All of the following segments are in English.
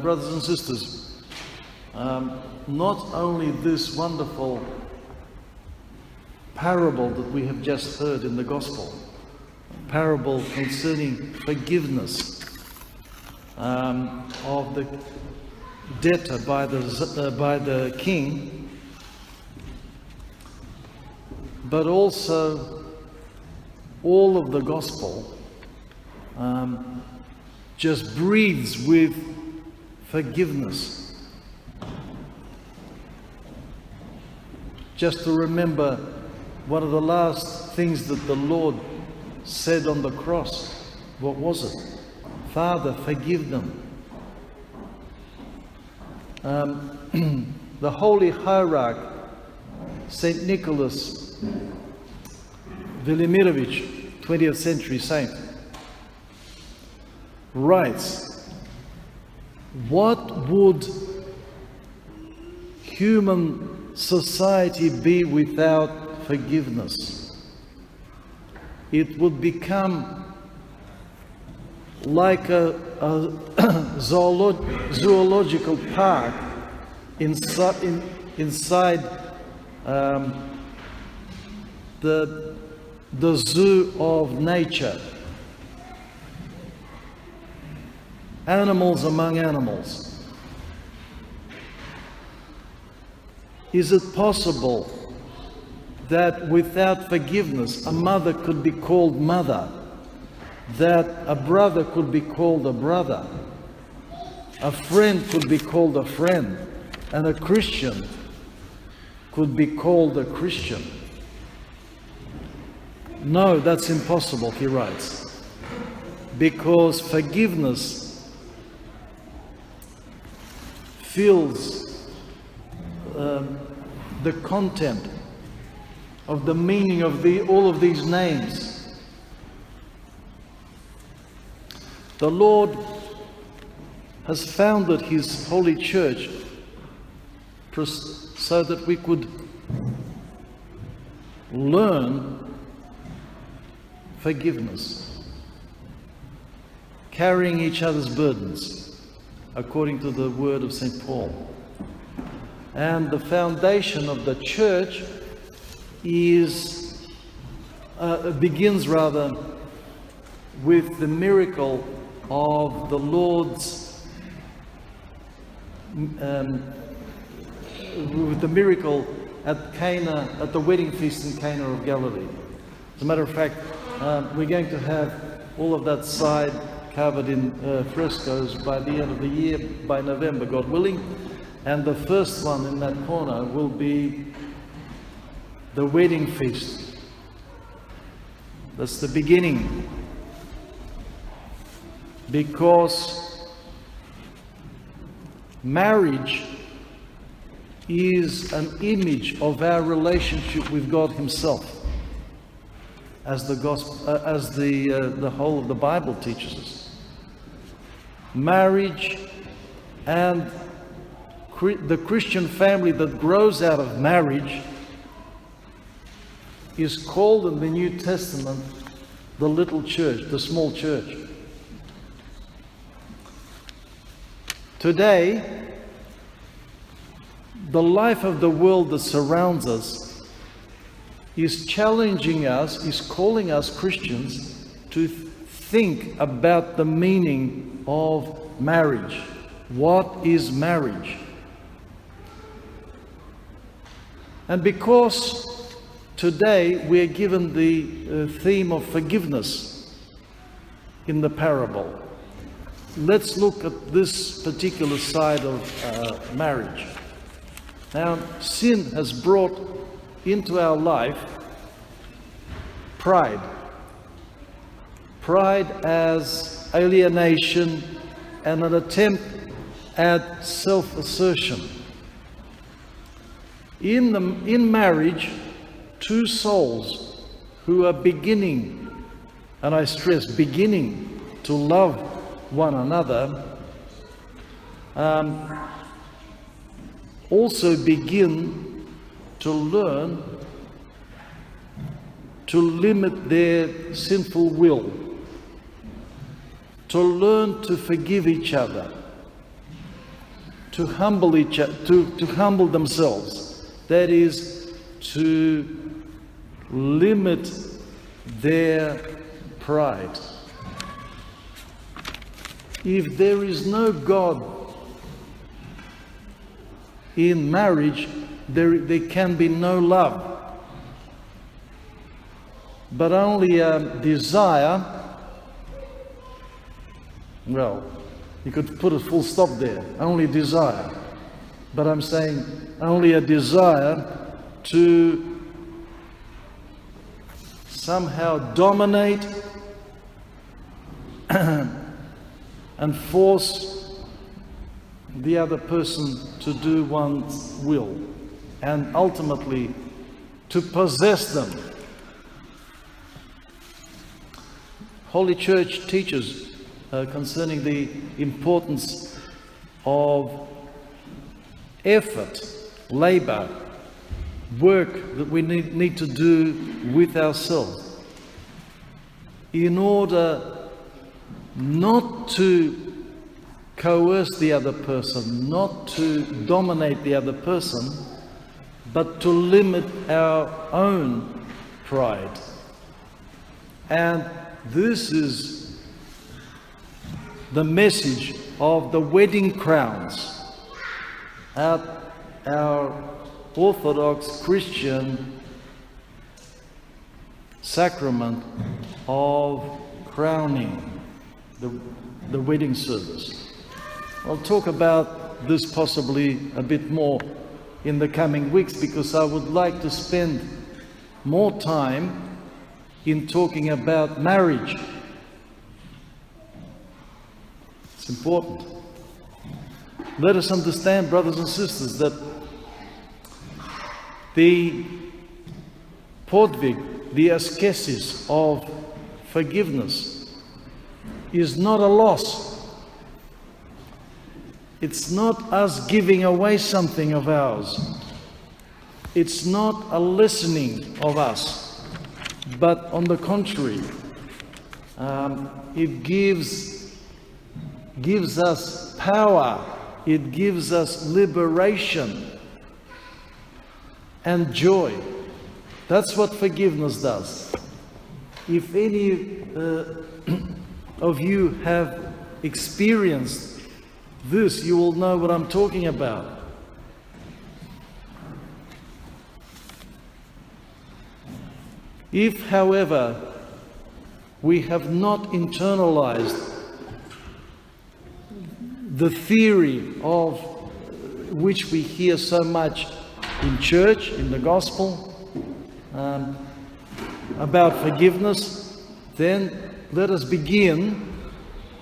Brothers and sisters, not only this wonderful parable that we have just heard in the Gospel, parable concerning forgiveness of the debtor by the king, but also all of the Gospel just breathes with forgiveness. Just to remember one of the last things that the Lord said on the cross, what was it? Father, forgive them. The Holy Hierarch, Saint Nicholas Velimirovich, 20th century saint, writes, what would human society be without forgiveness? It would become like a zoological park inside the zoo of nature. Animals among animals. Is it possible that without forgiveness a mother could be called mother, that a brother could be called a brother, a friend could be called a friend, and a Christian could be called a Christian? No, that's impossible, he writes, because forgiveness fills the content of the meaning of all of these names. The Lord has founded His Holy Church so that we could learn forgiveness, carrying each other's burdens, according to the word of St. Paul. And the foundation of the church begins with the miracle of the Lord's, with the miracle at Cana, at the wedding feast in Cana of Galilee. As a matter of fact, we're going to have all of that side covered in frescoes by the end of the year, by November, God willing. And the first one in that corner will be the wedding feast. That's the beginning. Because marriage is an image of our relationship with God Himself, as the gospel, as the whole of the Bible teaches us. Marriage and the Christian family that grows out of marriage is called in the New Testament the little church, the small church. Today, the life of the world that surrounds us is challenging us, is calling us Christians to think about the meaning of marriage. What is marriage? And because today we are given the theme of forgiveness in the parable, let's look at this particular side of marriage. Now, sin has brought into our life pride. Pride as alienation and an attempt at self-assertion. In marriage, two souls who are beginning, and I stress beginning, to love one another, also begin to learn to limit their sinful will, to learn to forgive each other, to humble each other, to humble themselves. That is, to limit their pride. If there is no God in marriage, there can be no love, but only a desire. Well, you could put a full stop there, only desire. But I'm saying only a desire to somehow dominate and force the other person to do one's will, and ultimately to possess them. Holy Church teaches concerning the importance of effort, labor, work that we need to do with ourselves in order not to coerce the other person, not to dominate the other person, but to limit our own pride. And this is the message of the wedding crowns, our Orthodox Christian sacrament of crowning, the wedding service. I'll talk about this possibly a bit more in the coming weeks, because I would like to spend more time in talking about marriage. It's important. Let us understand, brothers and sisters, that the podvig, the ascesis of forgiveness, is not a loss. It's not us giving away something of ours. It's not a lessening of us, but on the contrary, it gives us power, it gives us liberation and joy. That's what forgiveness does. If any of you have experienced this, you will know what I'm talking about. If, however, we have not internalized the theory of which we hear so much in church, in the gospel, about forgiveness, then let us begin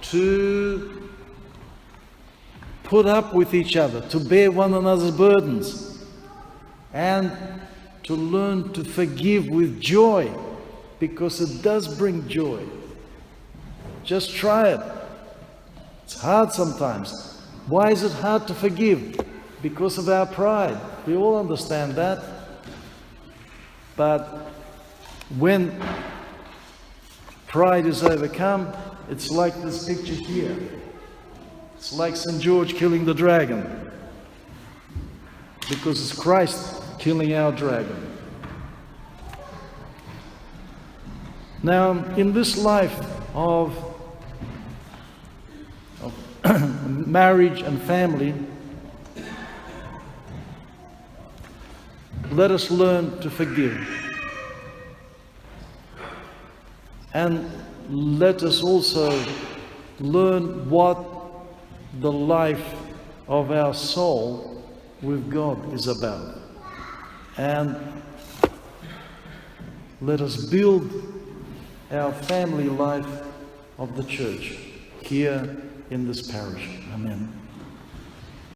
to put up with each other, to bear one another's burdens, and to learn to forgive with joy, because it does bring joy. Just try it. It's hard sometimes. Why is it hard to forgive? Because of our pride. We all understand that. But when pride is overcome, it's like this picture here. It's like St. George killing the dragon, because it's Christ killing our dragon. Now, in this life of marriage and family, let us learn to forgive. And let us also learn what the life of our soul with God is about. And let us build our family life of the church here in this parish. Amen.